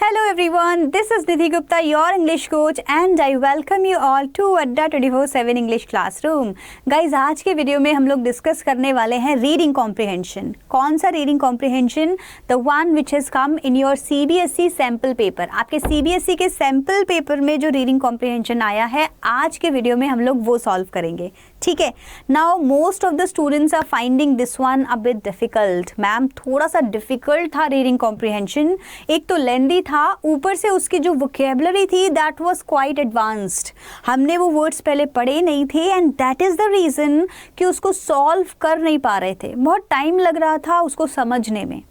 Hello everyone, this is Nidhi Gupta, your English coach and I welcome you all to Adda 24/7 English Classroom. Guys, आज के video में हम लोग discuss करने वाले हैं रीडिंग कॉम्प्रिहेंशन. कौन सा reading comprehension? The one which has come in your CBSE sample paper. आपके CBSE के सैम्पल पेपर में जो रीडिंग कॉम्प्रिहेंशन आया है, आज के वीडियो में हम लोग वो सॉल्व करेंगे. ठीक है. Now most of the students are finding this one a bit difficult. Ma'am थोड़ा सा डिफिकल्ट था रीडिंग कॉम्प्रिहेंशन. एक तो लेंदी था, ऊपर से उसकी जो वोकेबलरी थी दैट वाज क्वाइट एडवांस्ड. हमने वो वर्ड्स पहले पढ़े नहीं थे and that is the reason कि उसको सॉल्व कर नहीं पा रहे थे. बहुत टाइम लग रहा था उसको समझने में.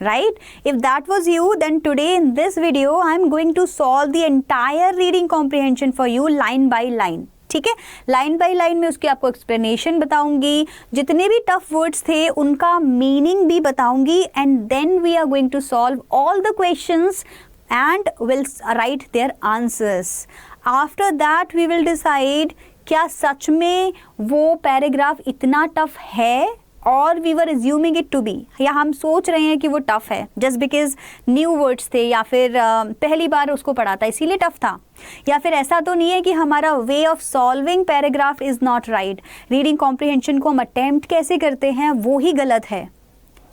Right? If that was you, then today in this video I am going to solve the entire reading comprehension for you line by line. ठीक है. लाइन बाय लाइन में उसकी आपको एक्सप्लेनेशन बताऊंगी, जितने भी टफ वर्ड्स थे उनका मीनिंग भी बताऊंगी and then we are going to solve all the questions and will write their answers. After that we will decide क्या सच में वो पैराग्राफ इतना टफ है और we were assuming it to be, या हम सोच रहे हैं कि वो टफ है जस्ट बिकॉज न्यू वर्ड्स थे या फिर पहली बार उसको पढ़ा था इसीलिए टफ था, या फिर ऐसा तो नहीं है कि हमारा way of solving paragraph is not right. Reading comprehension को हम अटेम्प्ट कैसे करते हैं वो ही गलत है.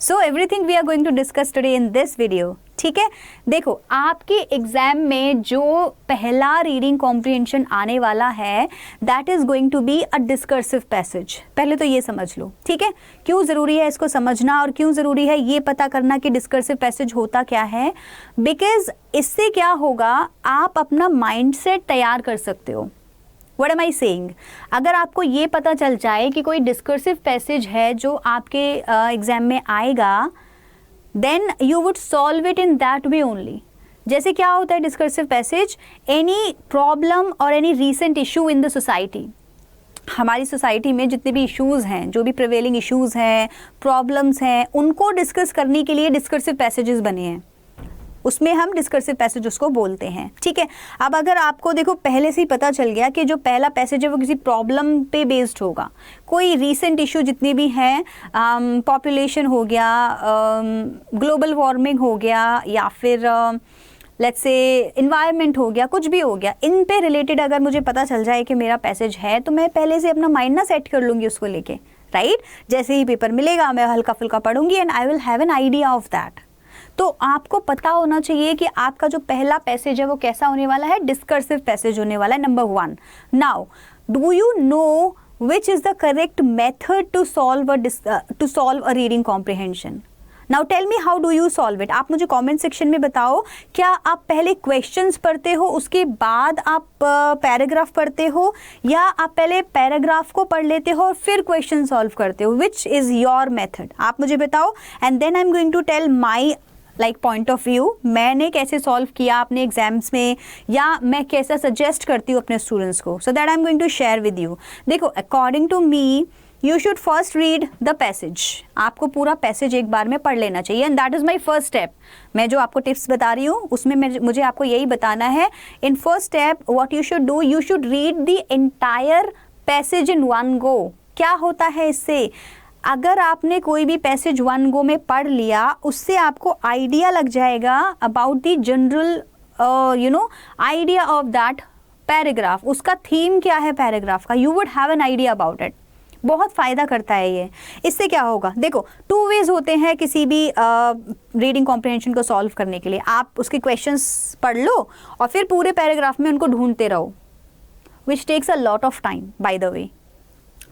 So everything we are going to discuss today in this video. ठीक है. देखो, आपके एग्जाम में जो पहला रीडिंग कॉम्प्रिहेंशन आने वाला है that is going to be a discursive passage. पहले तो ये समझ लो. ठीक है. क्यों ज़रूरी है इसको समझना और क्यों ज़रूरी है ये पता करना कि डिस्कर्सिव पैसेज होता क्या है? बिकॉज इससे क्या होगा, आप अपना माइंडसेट तैयार कर सकते हो. What am I saying? अगर आपको ये पता चल जाए कि कोई डिस्कर्सिव पैसेज है जो आपके एग्जाम में आएगा, then you would solve it in that way only. जैसे क्या होता है डिस्कर्सिव पैसेज? एनी प्रॉब्लम और any recent issue in the society. हमारी सोसाइटी में जितने भी इश्यूज़ हैं, जो भी प्रिवेलिंग इश्यूज़ हैं, प्रॉब्लम्स हैं, उनको डिस्कस करने के लिए डिस्कर्सिव पैसेजेस बने हैं. उसमें हम डिस्कर्सिव पैसेज उसको बोलते हैं. ठीक है. अब अगर आपको देखो पहले से ही पता चल गया कि जो पहला पैसेज है वो किसी प्रॉब्लम पे बेस्ड होगा, कोई रीसेंट इशू जितने भी हैं, पॉपुलेशन हो गया, ग्लोबल वार्मिंग हो गया, या फिर लेट्स से इन्वायरमेंट हो गया, कुछ भी हो गया, इन पे रिलेटेड अगर मुझे पता चल जाए कि मेरा पैसेज है तो मैं पहले से अपना माइंड ना सेट कर लूँगी उसको लेके. राइट. जैसे ही पेपर मिलेगा मैं हल्का फुल्का पढ़ूंगी and I will have an idea of that. तो आपको पता होना चाहिए कि आपका जो पहला पैसेज है वो कैसा होने वाला है, डिस्कर्सिव पैसेज होने वाला है. Number 1. Now do you know which is the correct method to solve a reading comprehension? Now tell me how do you solve it. आप मुझे कमेंट सेक्शन में बताओ, क्या आप पहले क्वेश्चंस पढ़ते हो उसके बाद आप पैराग्राफ पढ़ते हो, या आप पहले पैराग्राफ को पढ़ लेते हो और फिर क्वेश्चन सॉल्व करते हो? Which is your method? आप मुझे बताओ and then I am going to tell my point of view. मैंने कैसे सॉल्व किया अपने एग्जाम्स में, या मैं कैसा सजेस्ट करती हूँ अपने स्टूडेंट्स को, so that I am going to share with you. देखो, according to me you should first read the passage. आपको पूरा पैसेज एक बार में पढ़ लेना चाहिए and that is my first step. मैं जो आपको टिप्स बता रही हूँ उसमें मुझे आपको यही बताना है. In first step what you should do, you should read the entire passage in one go. क्या होता है इससे? अगर आपने कोई भी पैसेज वन गो में पढ़ लिया, उससे आपको आइडिया लग जाएगा about the general idea of that paragraph. उसका थीम क्या है पैराग्राफ का, you would have an idea about it. बहुत फ़ायदा करता है ये. इससे क्या होगा, देखो 2 वेज होते हैं किसी भी रीडिंग कॉम्प्रिहेंशन को सॉल्व करने के लिए. आप उसके क्वेश्चंस पढ़ लो और फिर पूरे पैराग्राफ में उनको ढूंढते रहो, which takes a lot of time. By the way,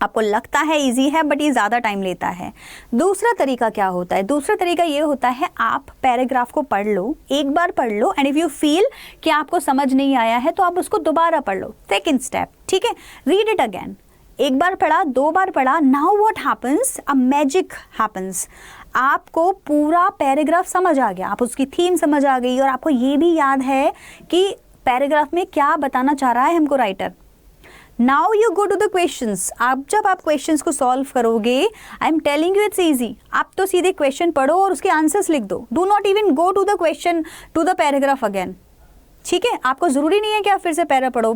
आपको लगता है इजी है बट ये ज़्यादा टाइम लेता है. दूसरा तरीका क्या होता है? दूसरा तरीका ये होता है, आप पैराग्राफ को पढ़ लो, एक बार पढ़ लो एंड इफ़ यू फील कि आपको समझ नहीं आया है तो आप उसको दोबारा पढ़ लो. Second step. ठीक है. Read it again. एक बार पढ़ा, 2 बार पढ़ा. Now what happens, a magic happens. आपको पूरा पैराग्राफ समझ आ गया, आप उसकी थीम समझ आ गई और आपको ये भी याद है कि पैराग्राफ में क्या बताना चाह रहा है हमको writer. Now you go to the questions. अब जब आप क्वेश्चंस को सॉल्व करोगे, I am telling you it's easy. आप तो सीधे क्वेश्चन पढ़ो और उसके आंसर्स लिख दो. Do not even go to the question to the paragraph again. ठीक है. आपको ज़रूरी नहीं है कि आप फिर से पैरा पढ़ो.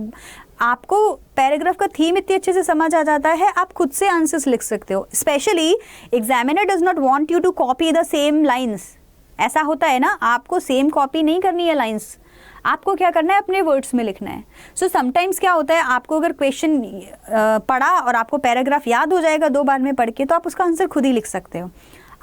आपको पैराग्राफ का थीम इतने अच्छे से समझ आ जाता है, आप खुद से आंसर्स लिख सकते हो. Specially examiner does not want you to copy the same lines. ऐसा होता है ना, आपको सेम कॉपी नहीं करनी है लाइंस, आपको क्या करना है, अपने वर्ड्स में लिखना है। सो समटाइम्स क्या होता है, आपको अगर क्वेश्चन पढ़ा और आपको पैराग्राफ याद हो जाएगा 2 बार में पढ़ के, तो आप उसका आंसर खुद ही लिख सकते हो।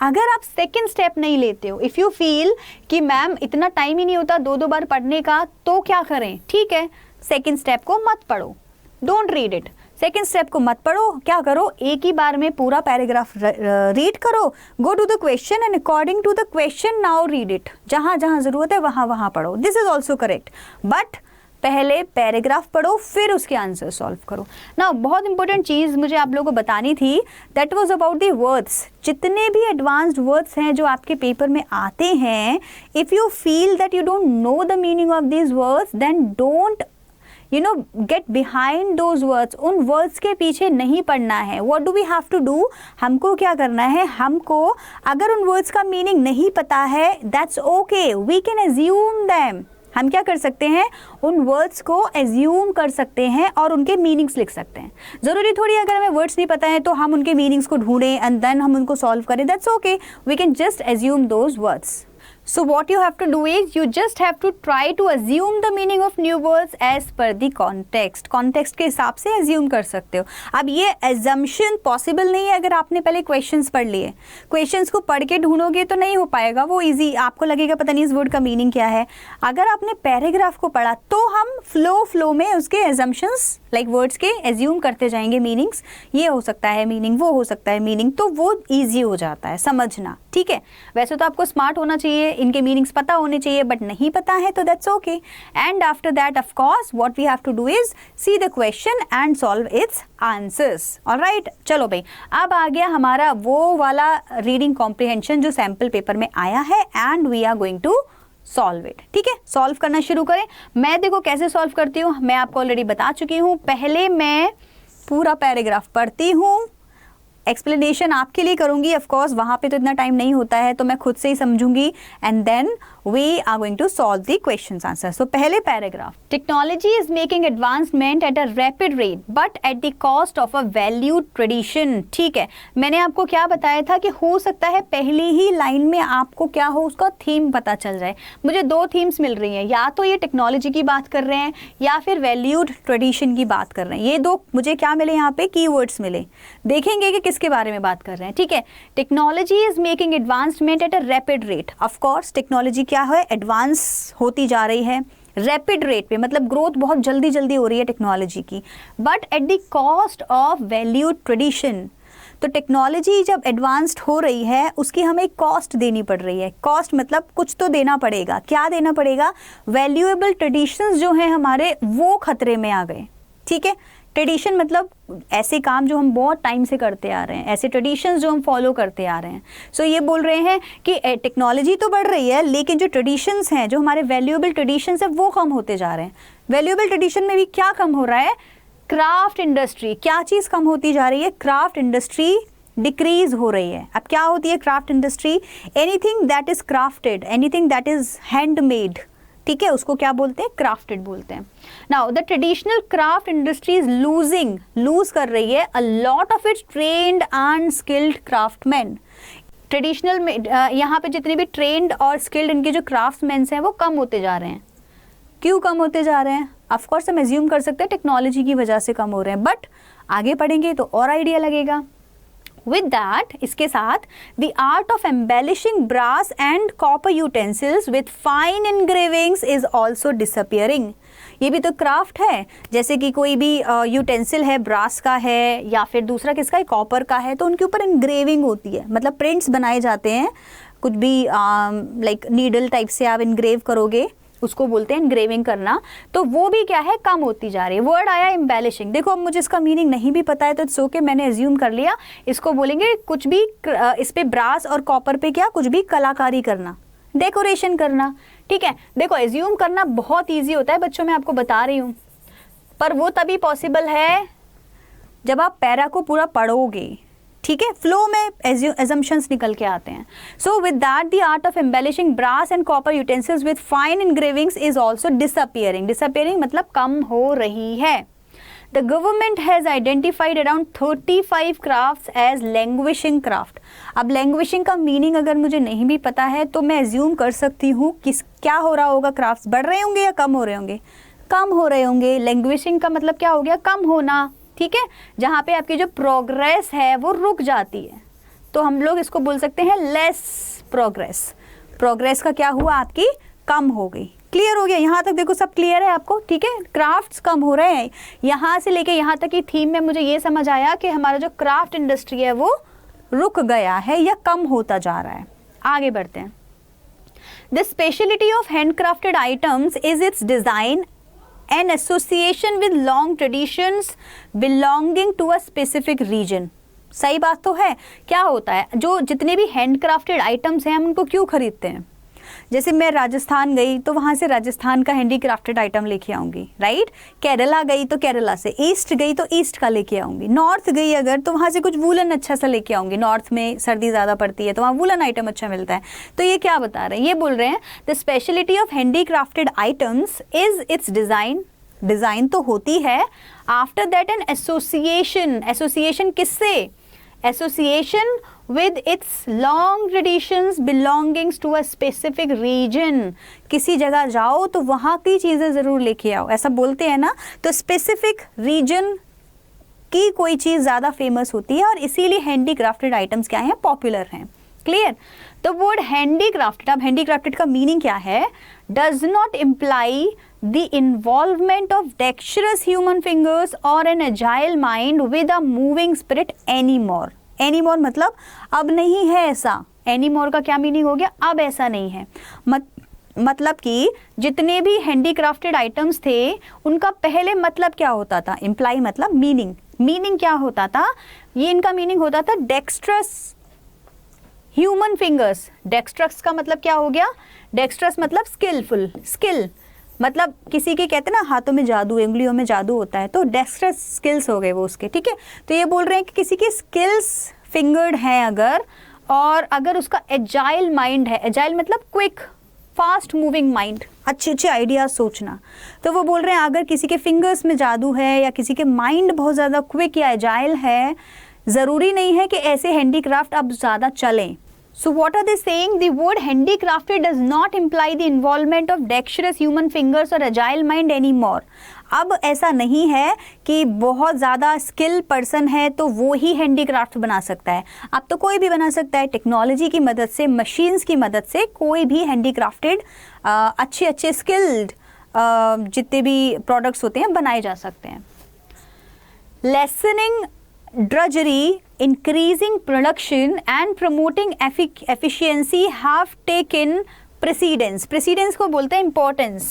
अगर आप सेकंड स्टेप नहीं लेते हो, इफ़ यू फील कि मैम इतना टाइम ही नहीं होता 2-2 बार पढ़ने का, तो क्या करें, ठीक है, सेकंड स्टेप को मत पढ़ो, don't read it. Second step को मत पढ़ो, क्या करो, एक ही बार में पूरा पैराग्राफ रीड करो, go to the question and according to the question now read it. जहाँ जहाँ ज़रूरत है वहाँ वहाँ पढ़ो, this is also correct, but पहले पैराग्राफ पढ़ो फिर उसके आंसर सॉल्व करो ना। बहुत इंपॉर्टेंट चीज़ मुझे आप लोगों को बतानी थी, that was about the words. जितने भी एडवांस्ड वर्ड्स हैं जो आपके पेपर में आते हैं, if you feel that you don't know the meaning of these words, then don't get behind those words. उन वर्ड्स के पीछे नहीं पढ़ना है। What do we have to do, हमको क्या करना है, हमको अगर उन वर्ड्स का मीनिंग नहीं पता है, that's okay, we can assume them. हम क्या कर सकते हैं, उन वर्ड्स को एज्यूम कर सकते हैं और उनके मीनिंग्स लिख सकते हैं। ज़रूरी थोड़ी अगर हमें वर्ड्स नहीं पता है तो हम उनके मीनिंग्स को ढूंढें एंड देन हम उनको सॉल्व करें, that's okay, we can just assume those words. So what you have to do is, you just have to try to assume the meaning of new words as per the context. Context के हिसाब से assume कर सकते हो। अब ये assumption possible नहीं है अगर आपने पहले questions पढ़ लिए। questions को पढ़ के ढूंढोगे तो नहीं हो पाएगा, वो easy, आपको लगेगा पता नहीं इस word का meaning क्या है। अगर आपने paragraph को पढ़ा तो हम flow में उसके assumptions like words के assume करते जाएंगे meanings, ये हो सकता है meaning, वो हो सकता है meaning, तो वो easy हो जाता है समझना, ठीक है। वैसे तो आपको स्मार्ट होना चाहिए, इनके मीनिंग्स पता होने चाहिए, बट नहीं पता है तो that's okay. And after that of course what we have to do is see the question and solve its answers. Alright, चलो भाई, अब आ गया हमारा वो वाला रीडिंग कॉम्प्रिहेंशन जो सैम्पल पेपर में आया है, and we are going to solve it. ठीक है, सॉल्व करना शुरू करें। मैं देखो कैसे सॉल्व करती हूँ, मैं आपको ऑलरेडी बता चुकी हूँ। पहले मैं पूरा पैराग्राफ पढ़ती हूँ, एक्सप्लेनेशन आपके लिए करूंगी, ऑफ कोर्स वहाँ पे तो इतना टाइम नहीं होता है, तो मैं खुद से ही समझूंगी, and then we are going to solve the questions answer. So पहले paragraph, technology is making advancement at a rapid rate but at the cost of a valued tradition. ठीक है, मैंने आपको क्या बताया था कि हो सकता है पहली ही लाइन में आपको क्या हो, उसका थीम पता चल जाए। मुझे 2 थीम्स मिल रही हैं, या तो ये टेक्नोलॉजी की बात कर रहे हैं या फिर वैल्यूड ट्रेडिशन की बात कर रहे हैं। ये 2 मुझे क्या मिले, यहाँ पे कीवर्ड्स मिले। देखेंगे कि किसके बारे में बात कर रहे हैं। ठीक है, technology is making advancement at a rapid rate. Of course technology क्या है, एडवांस होती जा रही है रैपिड रेट पे, मतलब ग्रोथ बहुत जल्दी जल्दी हो रही है टेक्नोलॉजी की, but at the cost of valued tradition. तो टेक्नोलॉजी जब एडवांस्ड हो रही है, उसकी हमें एक कॉस्ट देनी पड़ रही है। कॉस्ट मतलब कुछ तो देना पड़ेगा। क्या देना पड़ेगा, वैल्यूएबल ट्रेडिशंस जो हैं हमारे, वो खतरे में आ गए। ठीक है, ट्रेडिशन मतलब ऐसे काम जो हम बहुत टाइम से करते आ रहे हैं, ऐसे ट्रेडिशंस जो हम फॉलो करते आ रहे हैं। सो ये बोल रहे हैं कि टेक्नोलॉजी तो बढ़ रही है, लेकिन जो ट्रेडिशंस हैं, जो हमारे वैल्यूएबल ट्रेडिशंस हैं, वो कम होते जा रहे हैं। वैल्यूएबल ट्रेडिशन में भी क्या कम हो रहा है, क्राफ्ट इंडस्ट्री। क्या चीज़ कम होती जा रही है, क्राफ्ट इंडस्ट्री डिक्रीज हो रही है। अब क्या होती है craft industry, anything that is crafted, anything that is handmade. ठीक है, उसको क्या बोलते हैं, क्राफ्टेड बोलते हैं। Now the traditional craft industry is lose कर रही है a lot of its trained and skilled craftman. Traditional में यहाँ पे जितने भी ट्रेंड और स्किल्ड इनके जो क्राफ्ट्समैन हैं वो कम होते जा रहे हैं। क्यों कम होते जा रहे हैं, ऑफ कोर्स हम एज्यूम कर सकते हैं टेक्नोलॉजी की वजह से कम हो रहे हैं, बट आगे पढ़ेंगे तो और आइडिया लगेगा। With that, इसके साथ the art of embellishing brass and copper utensils with fine engravings is also disappearing। ये भी तो क्राफ्ट है, जैसे कि कोई भी यूटेंसिल है, ब्रास का है या फिर दूसरा किसका है, कॉपर का है, तो उनके ऊपर इंग्रेविंग होती है, मतलब प्रिंट्स बनाए जाते हैं। कुछ भी लाइक नीडल टाइप से आप इंग्रेव करोगे, उसको बोलते हैं इंग्रेविंग करना, तो वो भी क्या है, कम होती जा रही है। वर्ड आया एम्बेलिशिंग, देखो अब मुझे इसका मीनिंग नहीं भी पता है तो इट्स ओके, मैंने एज्यूम कर लिया। इसको बोलेंगे कुछ भी इस पे ब्रास और कॉपर पे क्या, कुछ भी कलाकारी करना, डेकोरेशन करना। ठीक है, देखो एज्यूम करना बहुत ईजी होता है बच्चों, मैं आपको बता रही हूँ, पर वो तभी पॉसिबल है जब आप पैरा को पूरा पढ़ोगे। ठीक है, फ्लो में एजम्पशंस निकल के आते हैं। So with that the art of embellishing brass and copper utensils with fine engravings is also disappearing. Disappearing मतलब कम हो रही है। The government has identified around 35 crafts as languishing craft. अब लैंग्विशिंग का मीनिंग अगर मुझे नहीं भी पता है तो मैं एज्यूम कर सकती हूँ कि क्या हो रहा होगा, क्राफ्ट्स बढ़ रहे होंगे या कम हो रहे होंगे, कम हो रहे होंगे। लैंग्विशिंग का मतलब क्या हो गया, कम होना, ठीक है, जहाँ पे आपकी जो प्रोग्रेस है वो रुक जाती है, तो हम लोग इसको बोल सकते हैं लेस प्रोग्रेस। प्रोग्रेस का क्या हुआ, आपकी कम हो गई। क्लियर हो गया यहाँ तक? देखो सब क्लियर है आपको, ठीक है। क्राफ्ट्स कम हो रहे हैं, यहाँ से लेके यहाँ तक की थीम में मुझे ये समझ आया कि हमारा जो क्राफ्ट इंडस्ट्री है वो रुक गया है या कम होता जा रहा है। आगे बढ़ते हैं। The speciality of handcrafted items is its design and association with long traditions belonging to a specific region. सही बात तो है। क्या होता है, जो जितने भी हैंडक्राफ्टेड आइटम्स हैं हम उनको क्यों खरीदते हैं? जैसे मैं राजस्थान गई तो वहाँ से राजस्थान का हैंडीक्राफ्टेड आइटम लेके आऊँगी, राइट। केरला गई तो केरला से, ईस्ट गई तो ईस्ट का लेके आऊँगी, नॉर्थ गई अगर तो वहाँ से कुछ वूलन अच्छा सा लेके आऊँगी। नॉर्थ में सर्दी ज़्यादा पड़ती है तो वहाँ वूलन आइटम अच्छा मिलता है। तो ये क्या बता रहे हैं, ये बोल रहे हैं the speciality of handicrafted items is its design. Design तो होती है, after that an association. Association किससे? Association with its long traditions belongings to a specific region। किसी जगह जाओ तो वहाँ की चीज़ें ज़रूर लेके आओ, ऐसा बोलते हैं ना। तो स्पेसिफिक रीजन की कोई चीज़ ज़्यादा फेमस होती है और इसीलिए हैंडीक्राफ्टेड आइटम्स क्या हैं, पॉपुलर हैं। क्लियर? तो वर्ड हैंडीक्राफ्टेड, अब हैंडीक्राफ्टेड का मीनिंग क्या है? Does not imply the involvement of dextrous human fingers और an agile mind with a moving spirit any more. Any more मतलब अब नहीं है ऐसा। एनी मोर का क्या मीनिंग हो गया? अब ऐसा नहीं है। मतलब कि जितने भी हैंडीक्राफ्टेड आइटम्स थे उनका पहले मतलब क्या होता था? इम्प्लाई मतलब मीनिंग। मीनिंग क्या होता था? ये इनका मीनिंग होता था डेक्स्ट्रस ह्यूमन फिंगर्स। डेक्स्ट्रस का मतलब क्या हो गया? डेक्स्ट्रस मतलब स्किलफुल, स्किल मतलब किसी के कहते हैं ना हाथों में जादू, उंगलियों में जादू होता है, तो डेक्स्ट्रस स्किल्स हो गए वो उसके, ठीक है। तो ये बोल रहे हैं कि किसी के स्किल्स फिंगर्ड हैं अगर, और अगर उसका एजाइल माइंड है, एजाइल मतलब क्विक फास्ट मूविंग माइंड, अच्छे अच्छे आइडियाज सोचना, तो वो बोल रहे हैं अगर किसी के फिंगर्स में जादू है या किसी के माइंड बहुत ज़्यादा क्विक या एजाइल है, ज़रूरी नहीं है कि ऐसे हैंडीक्राफ्ट अब ज़्यादा चलें। So what are they saying? The word handicrafted does not imply the involvement of dexterous human fingers or agile mind anymore. अब ऐसा नहीं है कि बहुत ज़्यादा स्किल पर्सन है तो वो ही हैंडीक्राफ्ट बना सकता है। अब तो कोई भी बना सकता है, टेक्नोलॉजी की मदद से, मशीन्स की मदद से कोई भी हैंडीक्राफ्टेड अच्छे अच्छे स्किल्ड जितने भी प्रोडक्ट्स होते हैं बनाए जा सकते हैं। Listening drudgery, increasing production and promoting efficiency have taken precedence। precedence को बोलते हैं importance।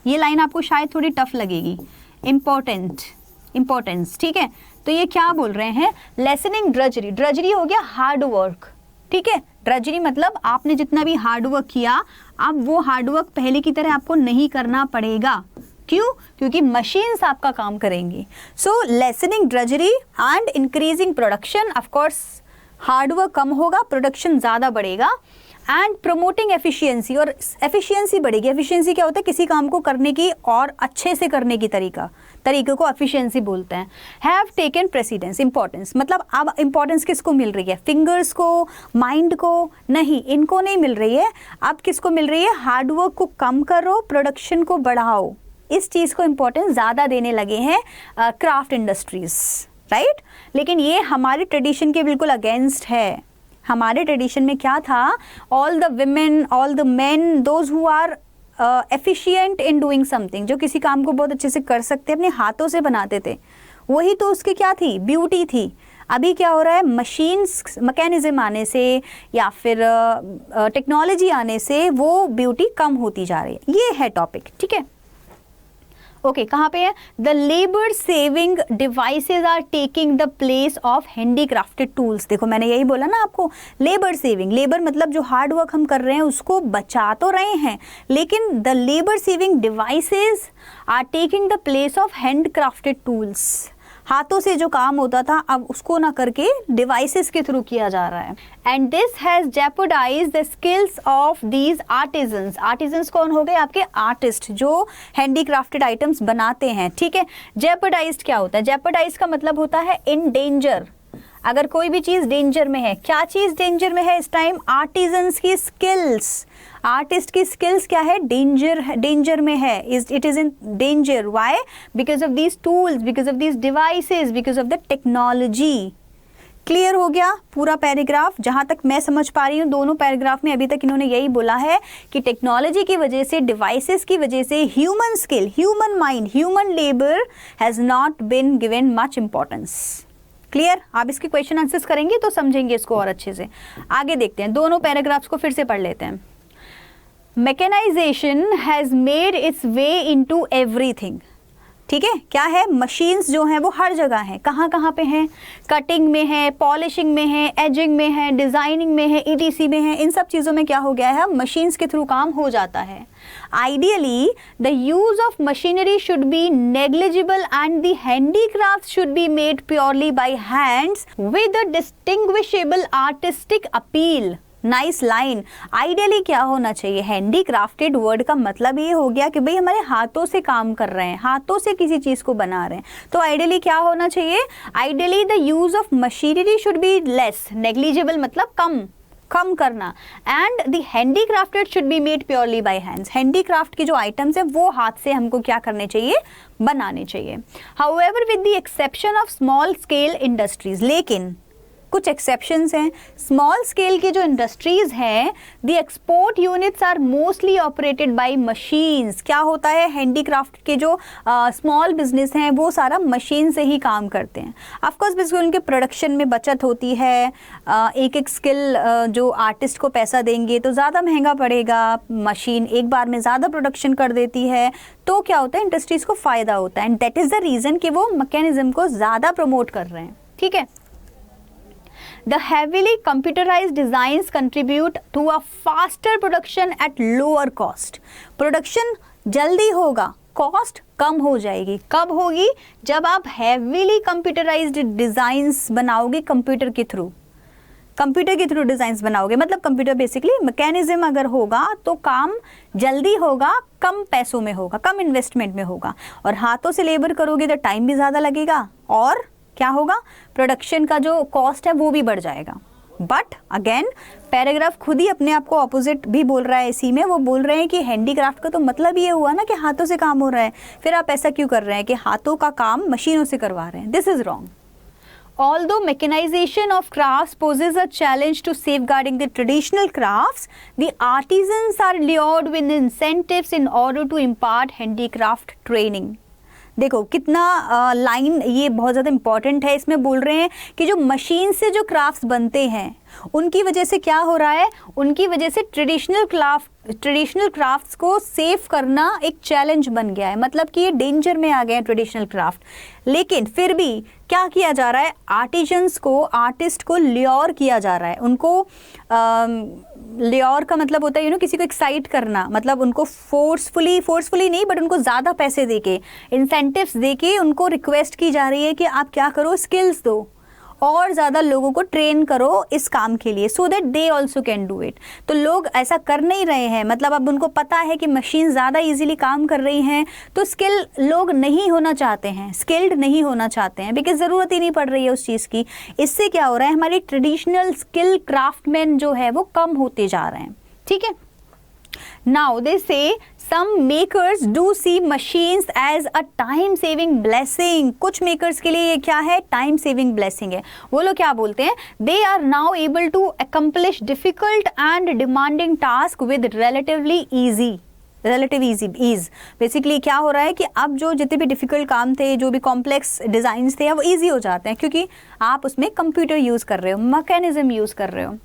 ये लाइन आपको शायद थोड़ी टफ लगेगी, importance, ठीक है। तो ये क्या बोल रहे हैं? lessening drudgery। drudgery हो गया हार्ड वर्क, ठीक है। drudgery मतलब आपने जितना भी हार्ड वर्क किया अब वो हार्ड वर्क पहले की तरह आपको नहीं करना पड़ेगा। क्यों? क्योंकि मशीन्स आपका काम करेंगी। So lessening drudgery and increasing production, of course hard work कम होगा, प्रोडक्शन ज़्यादा बढ़ेगा, एंड प्रमोटिंग एफिशिएंसी, और एफिशिएंसी बढ़ेगी। एफिशिएंसी क्या होता है? किसी काम को करने की और अच्छे से करने की तरीके को एफिशिएंसी बोलते हैं। हैव टेकन प्रेसिडेंस, इंपॉर्टेंस मतलब अब इंपॉर्टेंस किसको मिल रही है? फिंगर्स को, माइंड को नहीं, इनको नहीं मिल रही है। अब किसको मिल रही है? हार्ड वर्क को कम करो, प्रोडक्शन को बढ़ाओ, इस चीज़ को इम्पोर्टेंस ज़्यादा देने लगे हैं क्राफ्ट इंडस्ट्रीज, राइट। लेकिन ये हमारे ट्रेडिशन के बिल्कुल अगेंस्ट है। हमारे ट्रेडिशन में क्या था? All the women, all the men, those who are efficient in doing something, जो किसी काम को बहुत अच्छे से कर सकते, अपने हाथों से बनाते थे, वही तो उसकी क्या थी? ब्यूटी थी। अभी क्या हो रहा है? मशीन्स, मैकेनिज्म आने से या फिर टेक्नोलॉजी आने से वो ब्यूटी कम होती जा रही है। ये है टॉपिक, ठीक है। ओके, कहाँ पे है? The labour saving devices are taking the place of handicrafted tools. देखो मैंने यही बोला ना आपको, लेबर सेविंग, लेबर मतलब जो हार्ड वर्क हम कर रहे हैं उसको बचा तो रहे हैं, लेकिन the labour saving devices are taking the place of handcrafted tools. हाथों से जो काम होता था अब उसको ना करके डिवाइसेस के थ्रू किया जा रहा है। And this has jeopardized the skills of these artisans. Artisans कौन हो गए? आपके आर्टिस्ट जो हैंडीक्राफ्टेड आइटम्स बनाते हैं, ठीक है। जेपरडाइज्ड क्या होता है? जेपरडाइज का मतलब होता है इन डेंजर। अगर कोई भी चीज डेंजर में है, क्या चीज डेंजर में है इस टाइम? आर्टिजन्स की स्किल्स। आर्टिस्ट की स्किल्स क्या है? डेंजर में है, it is in danger. Why? Because of these tools, because of these devices, because of the technology. Clear हो गया पूरा पैराग्राफ? जहां तक मैं समझ पा रही हूँ दोनों पैराग्राफ में अभी तक इन्होंने यही बोला है कि टेक्नोलॉजी की वजह से, डिवाइसेस की वजह से human skill, human mind, human labour has not been given much importance. Clear? आप इसके क्वेश्चन आंसर्स करेंगे तो समझेंगे इसको और अच्छे से। आगे देखते हैं, दोनों पैराग्राफ्स को फिर से पढ़ लेते हैं। Mechanisation has made its way into everything. ठीक है, क्या है? मशीन्स जो हैं वो हर जगह हैं। कहाँ कहाँ पे हैं? कटिंग में है, पॉलिशिंग में है, एजिंग में है, डिजाइनिंग में है, ईटीसी में है। इन सब चीज़ों में क्या हो गया है? मशीन्स के थ्रू काम हो जाता है। Ideally, the use of machinery should be negligible and the handicrafts should be made purely by hands with a distinguishable artistic appeal. Nice line. Ideally क्या होना चाहिए? हैंडीक्राफ्टेड वर्ड का मतलब ये हो गया कि भाई हमारे हाथों से काम कर रहे हैं, हाथों से किसी चीज को बना रहे हैं। तो आइडियली क्या होना चाहिए? Ideally the use of machinery should be less. Negligible मतलब कम करना। And the handicrafted should be made purely by hands. Handicraft की जो आइटम्स है वो हाथ से हमको क्या करने चाहिए? बनाने चाहिए। However with the exception of small scale industries, लेकिन कुछ एक्सेप्शंस हैं। स्मॉल स्केल की जो इंडस्ट्रीज हैं, the export units are mostly operated by machines. क्या होता है? हैंडीक्राफ्ट के जो स्मॉल बिजनेस हैं वो सारा मशीन से ही काम करते हैं। ऑफकोर्स बिल्कुल उनके प्रोडक्शन में बचत होती है। एक एक स्किल जो आर्टिस्ट को पैसा देंगे तो ज़्यादा महंगा पड़ेगा, मशीन एक बार में ज़्यादा प्रोडक्शन कर देती है, तो क्या होता है? इंडस्ट्रीज़ को फ़ायदा होता है। And that is the reason कि वो मैकेनिज्म को ज़्यादा प्रमोट कर रहे हैं। ठीक है। The heavily computerized designs contribute to a faster production at lower cost. Production जल्दी होगा, कॉस्ट कम हो जाएगी। कब होगी? जब आप heavily computerized designs बनाओगे कंप्यूटर के थ्रू। कंप्यूटर के थ्रू डिजाइन्स बनाओगे मतलब कंप्यूटर बेसिकली मैकेनिज्म अगर होगा तो काम जल्दी होगा, कम पैसों में होगा, कम इन्वेस्टमेंट में होगा। और हाथों से लेबर करोगे तो टाइम भी ज़्यादा लगेगा और क्या होगा? प्रोडक्शन का जो कॉस्ट है वो भी बढ़ जाएगा। बट अगेन पैराग्राफ खुद ही अपने आप को ऑपोजिट भी बोल रहा है। इसी में वो बोल रहे हैं कि हैंडीक्राफ्ट का तो मतलब ये हुआ ना कि हाथों से काम हो रहा है, फिर आप ऐसा क्यों कर रहे हैं कि हाथों का काम मशीनों से करवा रहे हैं? This is wrong. Although mechanization of crafts poses a challenge to safeguarding the traditional crafts, the artisans are lured with incentives in order to impart handicraft training. देखो कितना लाइन ये बहुत ज़्यादा इंपॉर्टेंट है। इसमें बोल रहे हैं कि जो मशीन से जो क्राफ्ट्स बनते हैं उनकी वजह से क्या हो रहा है? उनकी वजह से ट्रेडिशनल क्राफ्ट्स को सेव करना एक चैलेंज बन गया है। मतलब कि ये डेंजर में आ गए हैं ट्रेडिशनल क्राफ्ट। लेकिन फिर भी क्या किया जा रहा है? आर्टिजन्स को, आर्टिस्ट को ल्योर किया जा रहा है। उनको ल्योर का मतलब होता है किसी को एक्साइट करना, मतलब उनको फोर्सफुली नहीं बट उनको ज़्यादा पैसे देके, इंसेंटिव्स देके उनको रिक्वेस्ट की जा रही है कि आप क्या करो? स्किल्स दो और ज़्यादा लोगों को ट्रेन करो इस काम के लिए, so that they also can do it. तो लोग ऐसा कर नहीं रहे हैं। मतलब अब उनको पता है कि मशीन ज़्यादा इजीली काम कर रही हैं, तो स्किल लोग नहीं होना चाहते हैं, स्किल्ड नहीं होना चाहते हैं, बिकॉज ज़रूरत ही नहीं पड़ रही है उस चीज़ की। इससे क्या हो रहा है? हमारी ट्रेडिशनल स्किल क्राफ्टमैन जो है वो कम होते जा रहे हैं। ठीक है। Now they say some makers do see machines as a time saving blessing. कुछ makers के लिए ये क्या है? टाइम सेविंग ब्लेसिंग है। वो लोग क्या बोलते हैं? They are now able to accomplish difficult and demanding task with relative ease। Basically क्या हो रहा है कि अब जो जितने भी डिफिकल्ट काम थे, जो भी कॉम्प्लेक्स डिज़ाइंस थे, वो ईजी हो जाते हैं क्योंकि आप उसमें कंप्यूटर यूज़ कर रहे हो, मैकेनिज्म यूज़ कर रहे हो।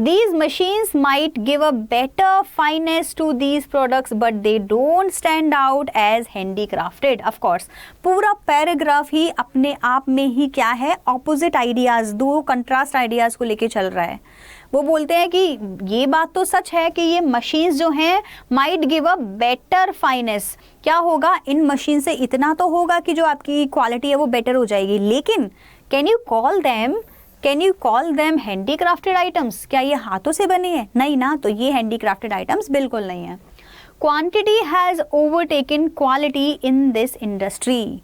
These machines might give a better finesse to these products, but they don't stand out as handicrafted. Of course, पूरा पैराग्राफ ही अपने आप में ही क्या है? ऑपोजिट आइडियाज़, दो कंट्रास्ट आइडियाज़ को लेके चल रहा है। वो बोलते हैं कि ये बात तो सच है कि ये मशीन्स जो हैं might give a better finance, क्या होगा, इन मशीन से इतना तो होगा कि जो आपकी क्वालिटी है वो बेटर हो जाएगी, लेकिन can you call them handicrafted items? क्या ये हाथों से बने हैं? नहीं ना, तो ये हैंडीक्राफ्टेड आइटम्स बिल्कुल नहीं है। Quantity has overtaken quality in this industry.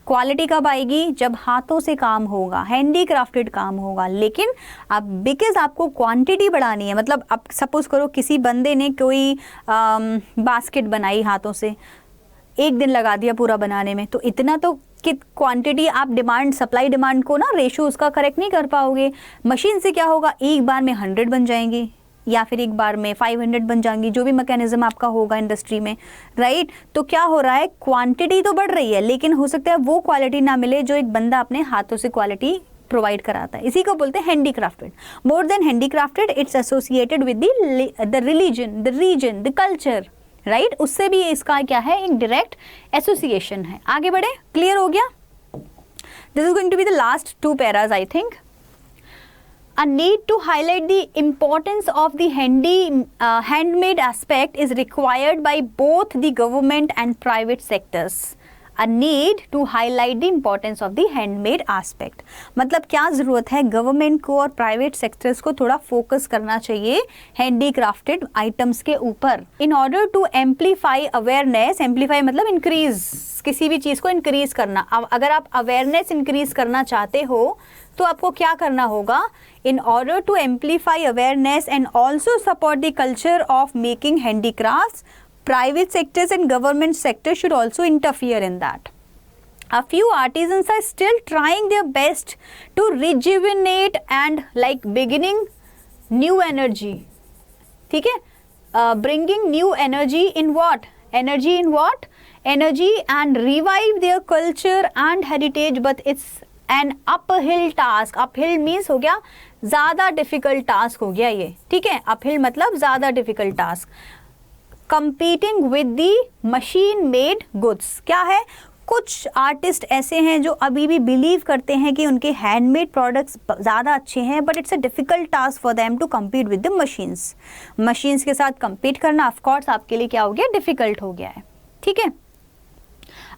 Quality कब आएगी? जब हाथों से काम होगा, हैंडीक्राफ्टेड काम होगा। लेकिन अब बिकॉज आपको क्वांटिटी बढ़ानी है, मतलब अब सपोज करो किसी बंदे ने कोई बास्केट बनाई हाथों से, एक दिन लगा दिया पूरा बनाने में, तो इतना तो कि क्वांटिटी आप डिमांड सप्लाई डिमांड को ना रेशो उसका करेक्ट नहीं कर पाओगे। मशीन से क्या होगा, एक बार में 100 बन जाएंगी या फिर एक बार में 500 बन जाएंगी, जो भी मैकेनिज्म आपका होगा इंडस्ट्री में, राइट। तो क्या हो रहा है, क्वांटिटी तो बढ़ रही है लेकिन हो सकता है वो क्वालिटी ना मिले जो एक बंदा अपने हाथों से क्वालिटी प्रोवाइड कराता है। इसी को बोलते हैं handicrafted. More than handicrafted, it's associated with the religion, the region, the culture, right. उससे भी इसका क्या है, एक डायरेक्ट एसोसिएशन है। आगे बढ़े, क्लियर हो गया? This is going to be the last 2 paras I think. A need to highlight the importance of the handmade aspect is required by both the government and private sectors. A need to highlight the importance of the handmade aspect. मतलब क्या ज़रूरत है, government को और private sectors को थोड़ा focus करना चाहिए हैंडीक्राफ्टेड आइटम्स के ऊपर। In order to amplify awareness, amplify मतलब इंक्रीज, किसी भी चीज़ को इंक्रीज करना। अब अगर आप अवेयरनेस इंक्रीज करना चाहते हो तो आपको क्या करना होगा, in order to amplify awareness and also support the culture of making handicrafts, private sectors and government sectors should also interfere in that. A few artisans are still trying their best to rejuvenate and like beginning new energy. ठीक है, bringing new energy in what? Energy in what? Energy and revive their culture and heritage, but it's an uphill task. Uphill means हो गया ज़्यादा difficult task हो गया ये, ठीक है। uphill मतलब ज़्यादा difficult task. Competing with the machine made goods, क्या है, कुछ आर्टिस्ट ऐसे हैं जो अभी भी बिलीव करते हैं कि उनके हैंडमेड प्रोडक्ट्स ज़्यादा अच्छे हैं, but it's a difficult task for them to compete with the machines के साथ कम्पीट करना ऑफकोर्स आपके लिए क्या हो गया, डिफ़िकल्ट हो गया है, ठीक है।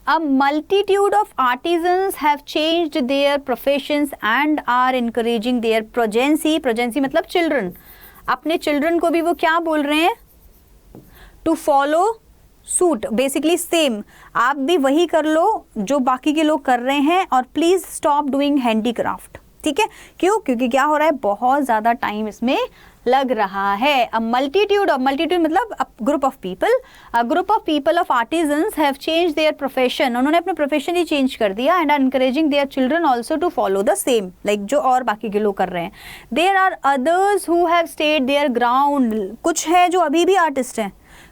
A multitude of artisans have changed their professions and are encouraging their progeny मतलब चिल्ड्रन, अपने चिल्ड्रन को भी वो क्या बोल रहे हैं, to follow suit, basically same, आप भी वही कर लो जो बाकी के लोग कर रहे हैं और प्लीज स्टॉप डूइंग हैंडीक्राफ्ट, ठीक है। क्यों? क्योंकि क्या हो रहा है, बहुत ज़्यादा टाइम इसमें लग रहा है। अ मल्टीट्यूड मतलब group of people of artisans have change their profession, उन्होंने अपने प्रोफेशन ही चेंज कर दिया, and are encouraging their children also to follow the same, like जो और बाकी के लोग कर रहे हैं। There are others who have stayed their ground, कुछ है जो अभी भी आर्टिस्ट हैं,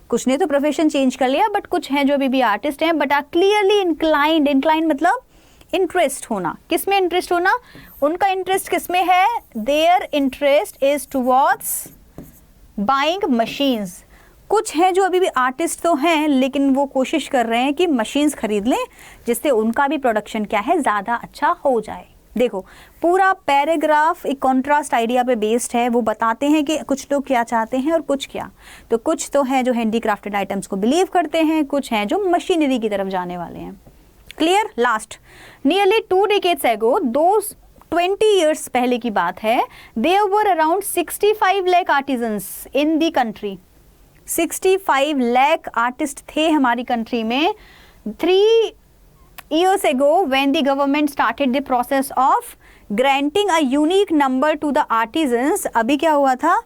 कुछ ने तो प्रोफेशन चेंज कर लिया, बट कुछ हैं जो अभी भी आर्टिस्ट हैं, बट आर क्लियरली इंक्लाइंड मतलब इंटरेस्ट होना, किस में इंटरेस्ट होना, उनका इंटरेस्ट किस में है, their interest is towards buying machines. कुछ हैं जो अभी भी आर्टिस्ट तो हैं लेकिन वो कोशिश कर रहे हैं कि मशीन्स खरीद लें जिससे उनका भी प्रोडक्शन क्या है, ज़्यादा अच्छा हो जाए। देखो पूरा पैराग्राफ एक कॉन्ट्रास्ट आइडिया पे बेस्ड है, वो बताते हैं कि कुछ लोग क्या चाहते हैं और कुछ क्या, तो कुछ तो हैं जो हैंडीक्राफ्टेड आइटम्स को बिलीव करते हैं, कुछ हैं जो मशीनरी की तरफ जाने वाले हैं। Clear? Last, nearly 2 decades ago, 20 years पहले की बात है, there were around 65 lakh artisans in the country. 65 lakh artist थे हमारी कंट्री में। 3 years ago when the government started the process of granting a unique number to the artisans, अभी क्या हुआ था,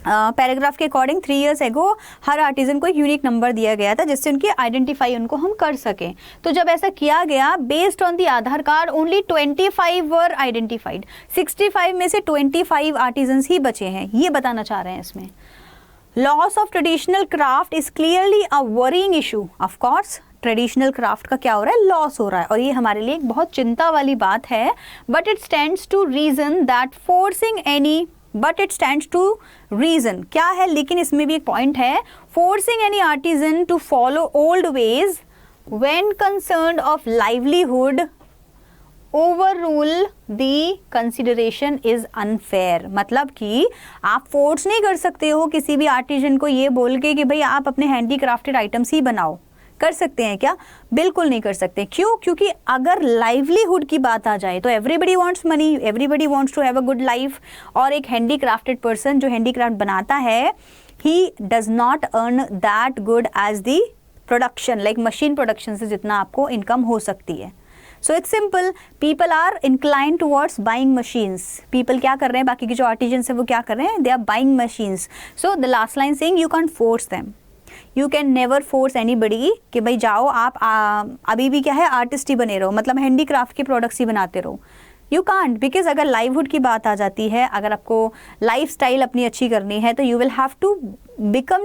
पैराग्राफ के अकॉर्डिंग 3 years ago हर artesian को एक यूनिक नंबर दिया गया था जिससे उनकी आइडेंटिफाई उनको हम कर सकें। तो जब ऐसा किया गया, based on the Aadhaar card only 25 were identified, 65 में से 25 आर्टिजन्स ही बचे हैं, ये बताना चाह रहे हैं इसमें। Loss of traditional craft is clearly a worrying issue. Of course traditional craft का क्या हो रहा है, लॉस हो रहा है, और ये हमारे लिए एक बहुत चिंता वाली बात है। But it stands to reason that forcing any, but it stands to reason क्या है, लेकिन इसमें भी एक पॉइंट है, forcing any artisan to follow old ways when concerned of livelihood overrule the consideration is unfair, मतलब कि आप फोर्स नहीं कर सकते हो किसी भी आर्टिजन को ये बोल के कि भाई आप अपने हैंडीक्राफ्टेड आइटम्स ही बनाओ। कर सकते हैं क्या? बिल्कुल नहीं कर सकते। क्यों? क्योंकि अगर लाइवलीहुड की बात आ जाए तो everybody wants money, everybody wants to have a good life, और एक हैंडीक्राफ्टेड पर्सन जो हैंडीक्राफ्ट बनाता है, he does not earn that good as the production, like machine production से जितना आपको इनकम हो सकती है। So it's simple, people are incline towards buying machines. People क्या कर रहे हैं, बाकी के जो आर्टिजन्स है वो क्या कर रहे हैं, they are buying machines. So the last line saying you can force them, you can never force anybody कि भाई जाओ आप अभी भी क्या है आर्टिस्ट ही बने रहो, मतलब हैंडीक्राफ्ट के प्रोडक्ट्स ही बनाते रहो। यू कांट, बिकॉज अगर लाइवहुड की बात आ जाती है, अगर आपको लाइफ स्टाइल अपनी अच्छी करनी है तो you will have to become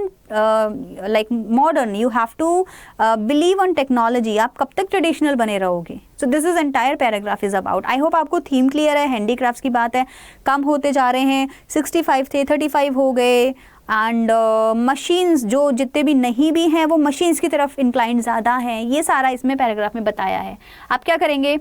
like modern, you have to believe on technology. आप कब तक ट्रेडिशनल बने रहोगे? So this is entire paragraph is about. I hope आपको थीम क्लियर है। हैंडीक्राफ्ट्स की बात है, कम होते जा रहे हैं, 65 थे 35 हो गए, एंड मशीन्स जो जितने भी नहीं भी हैं वो मशीन्स की तरफ इंक्लाइंड ज़्यादा हैं। ये सारा इसमें पैराग्राफ में बताया है। आप क्या करेंगे?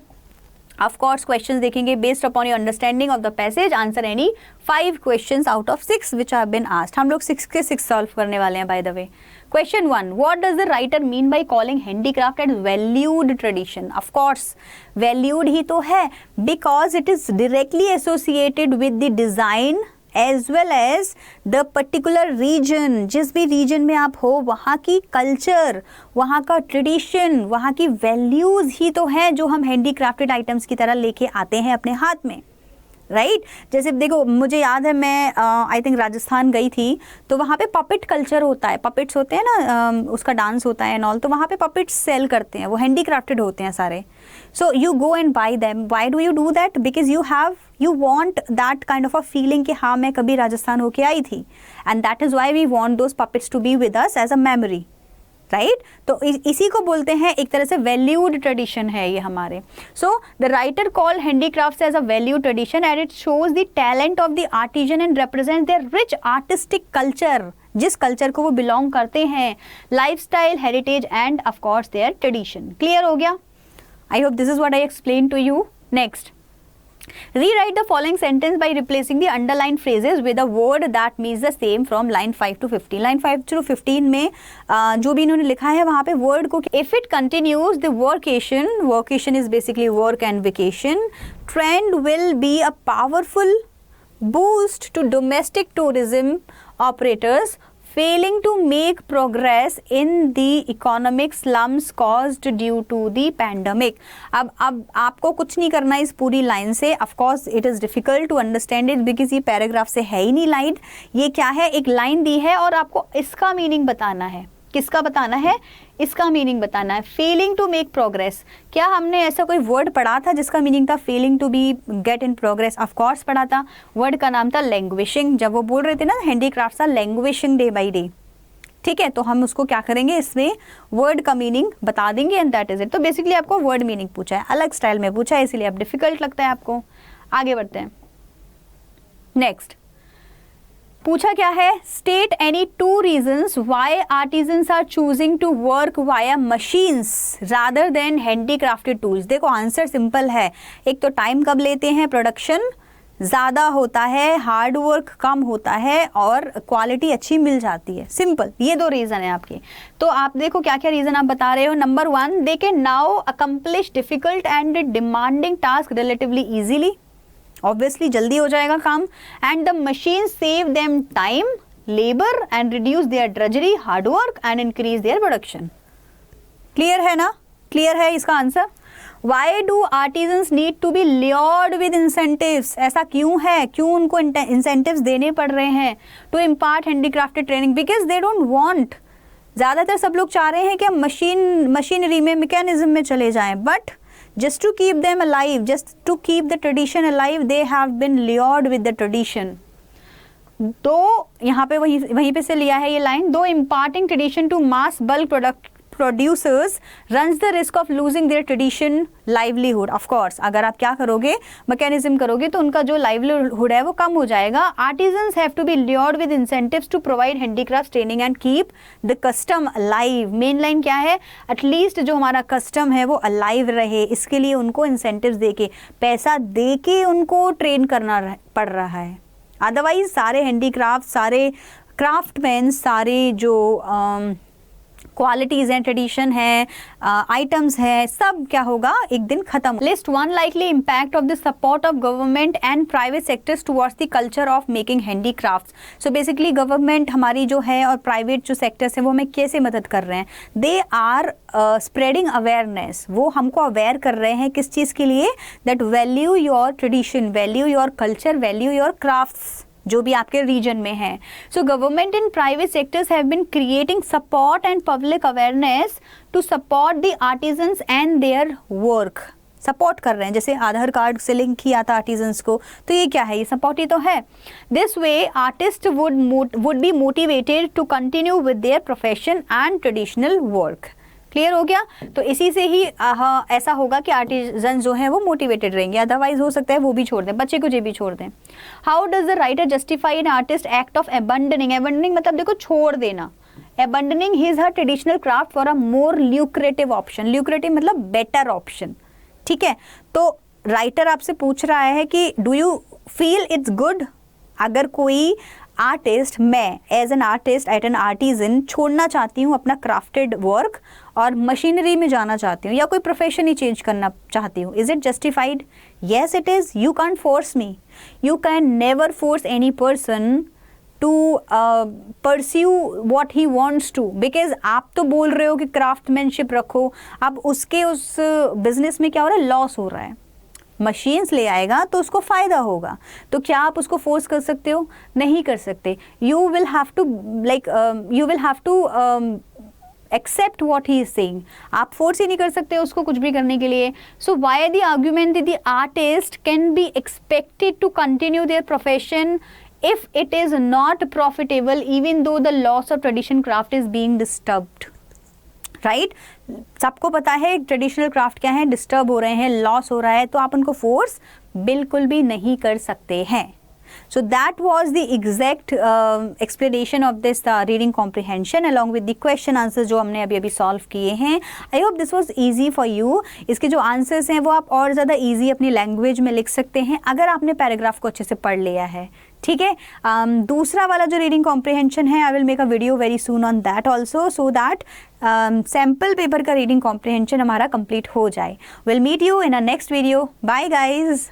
ऑफ कोर्स क्वेश्चंस देखेंगे, based upon your understanding of the passage answer any 5 questions out of 6 which have been asked. हम लोग 6 के 6 सॉल्व करने वाले हैं by the way. Question 1, what does the writer mean by calling handicraft as valued tradition? Of course valued ही तो है, because it is directly associated with the design as well as the particular reason. जिस भी reason में आप हो वहाँ की कल्चर, वहाँ का ट्रेडिशन, वहाँ की वैल्यूज़ ही तो हैं जो हम हैंडीक्राफ्टेड आइटम्स की तरह लेके आते हैं अपने हाथ में, राइट? जैसे देखो, मुझे याद है मैं आई थिंक राजस्थान गई थी, तो वहाँ पे पपेट कल्चर होता है, पपेट्स होते हैं ना, उसका डांस होता है एंड ऑल, तो वहाँ पे पपेट्स सेल करते हैं, वो हैंडीक्राफ्टेड होते हैं सारे। So you go and buy them. Why do you do that? Because you want that kind of a feeling कि हाँ मैं कभी राजस्थान होके आई थी, and that is why we want those puppets to be with us as a memory, right? तो इसी को बोलते हैं एक तरह से वैल्यूड ट्रेडिशन है ये हमारे। So the writer call handicrafts as a valued tradition and it shows the talent of the artisan and represent their rich artistic culture, जिस कल्चर को वो बिलोंग करते हैं, lifestyle, heritage and of course their tradition. Clear हो गया? I hope this is what I explain to you. Next, rewrite the following sentence by replacing the underlined phrases with a word that means the same from line 5 to 15. line 5 to 15 में जो भी इन्होंने लिखा है वहाँ पे word को if it continues the workation is basically work and vacation, trend will be a powerful boost to domestic tourism operators failing to make progress in the economic slums caused due to the pandemic. अब आपको कुछ नहीं करना इस पूरी line से। of course it is difficult to understand it because ये paragraph से है ही नहीं लाइन। ये क्या है, एक लाइन दी है और आपको इसका मीनिंग बताना है। किसका बताना है? इसका मीनिंग बताना है। फेलिंग टू मेक प्रोग्रेस, क्या हमने ऐसा कोई वर्ड पढ़ा था जिसका मीनिंग था failing to be get in progress? Of course पढ़ा था। वर्ड का नाम था लैंग्वेजिंग। जब वो बोल रहे थे ना हैंडीक्राफ्ट था लैंग्वेजिंग डे बाई डे, ठीक है? तो हम उसको क्या करेंगे, इसमें वर्ड का मीनिंग बता देंगे एंड दैट इज इट। तो बेसिकली आपको वर्ड मीनिंग पूछा है, अलग स्टाइल में पूछा है, इसीलिए अब डिफिकल्ट लगता है आपको। आगे बढ़ते हैं। नेक्स्ट पूछा क्या है, state any 2 reasons why artisans are choosing to work via machines rather than handicrafted tools. देखो आंसर सिंपल है, एक तो टाइम कब लेते हैं, प्रोडक्शन ज़्यादा होता है, हार्ड वर्क कम होता है और क्वालिटी अच्छी मिल जाती है। सिंपल, ये 2 रीज़न है आपके। तो आप देखो क्या क्या रीज़न आप बता रहे हो। Number 1, they can now accomplish difficult and demanding task relatively easily, obviously जल्दी हो जाएगा काम। And the machine save them time, labour and reduce their drudgery, hard work and increase their production. Clear है ना? क्लियर है इसका आंसर। Why do artisans need to be lured with incentives? ऐसा क्यों है, क्यों उनको इंसेंटिव्स देने पड़ रहे हैं to impart handicrafted training? Because they don't want, ज़्यादातर सब लोग चाह रहे हैं कि हम मशीनरी में, मैकेनिज्म में चले जाएं, but just to keep them alive, just to keep the tradition alive, they have been lured with the tradition. तो यहाँ पे वहीं पे से लिया है ये लाइन, दो imparting tradition to mass bulk producers runs the risk of losing their tradition livelihood. Of course, अगर आप क्या करोगे, मैकेनिज्म करोगे तो उनका जो livelihood है वो कम हो जाएगा. Artisans have to be lured with incentives to provide handicrafts training and keep the custom alive. Main line क्या है? एटलीस्ट जो हमारा कस्टम है वो अलाइव रहे, इसके लिए उनको इंसेंटिव्स देके, पैसा देके उनको ट्रेन करना पड़ रहा है. अदरवाइज सारे हैंडीक्राफ्ट, सारे क्राफ्टमैन, सारे जो क्वालिटीज हैं, ट्रेडिशन है, आइटम्स हैं, सब क्या होगा, एक दिन खत्म. List one likely impact of the support of government and private sectors towards the culture of making handicrafts. So basically government हमारी जो है और प्राइवेट जो सेक्टर्स हैं वो हमें कैसे मदद कर रहे हैं? They are spreading awareness. वो हमको अवेयर कर रहे हैं किस चीज़ के लिए? That value your tradition, value your culture, value your crafts जो भी आपके रीजन में है. So government and private sectors have been creating support and public awareness to support the artisans and their work. Support कर रहे हैं, जैसे आधार card से लिंक किया था आर्टिजन्स को, तो ये क्या है? ये सपोर्ट ही तो है. This way artist would be motivated to continue with their profession and traditional work. Clear हो गया? तो इसी से ही ऐसा होगा कि आर्टिजन जो है वो मोटिवेटेड रहेंगे. अदरवाइज हो सकता है वो भी छोड़ दें, बच्चे को जो भी छोड़ दें. How does the writer justify an artist act of abandoning? Abandoning मतलब देखो छोड़ देना. Abandoning his her traditional craft for a more lucrative option. Lucrative मतलब बेटर ऑप्शन. ठीक है, तो राइटर आपसे पूछ रहा है कि do you feel it's good अगर कोई आर्टिस्ट, मैं as an artist at an artisan छोड़ना चाहती हूँ अपना क्राफ्टेड वर्क और मशीनरी में जाना चाहती हूँ या कोई प्रोफेशन ही चेंज करना चाहती हूँ. Is it justified? Yes it is. You can force me. You can never force any person to pursue what he wants to, because आप तो बोल रहे हो कि क्राफ्टमैनशिप रखो. अब उसके उस बिजनेस में क्या हो रहा है? लॉस हो रहा है. मशीन्स ले आएगा तो उसको फ़ायदा होगा, तो क्या आप उसको फोर्स कर सकते हो? नहीं कर सकते. You will have to you will have to accept what he is saying. आप फोर्स ही नहीं कर सकते उसको कुछ भी करने के लिए. So why the argument the artist can be expected to continue their profession if it is not profitable even though the loss of tradition craft is being disturbed. Right? सबको पता है ट्रेडिशनल क्राफ्ट क्या है, disturb हो रहे हैं, loss हो रहा है, तो आप उनको फोर्स बिल्कुल भी नहीं कर सकते हैं. So that was the exact explanation of this reading comprehension along with the question answers जो हमने अभी solve किए हैं. I hope this was easy for you. इसके जो answers हैं वो आप और ज़्यादा easy अपनी language में लिख सकते हैं अगर आपने paragraph को अच्छे से पढ़ लिया है. ठीक है, दूसरा वाला जो रीडिंग कॉम्प्रिहेंशन है, I will make a video very soon on that also, so that sample paper का रीडिंग कॉम्प्रिहेंशन हमारा कंप्लीट हो जाए. Will meet you in a next video. Bye guys.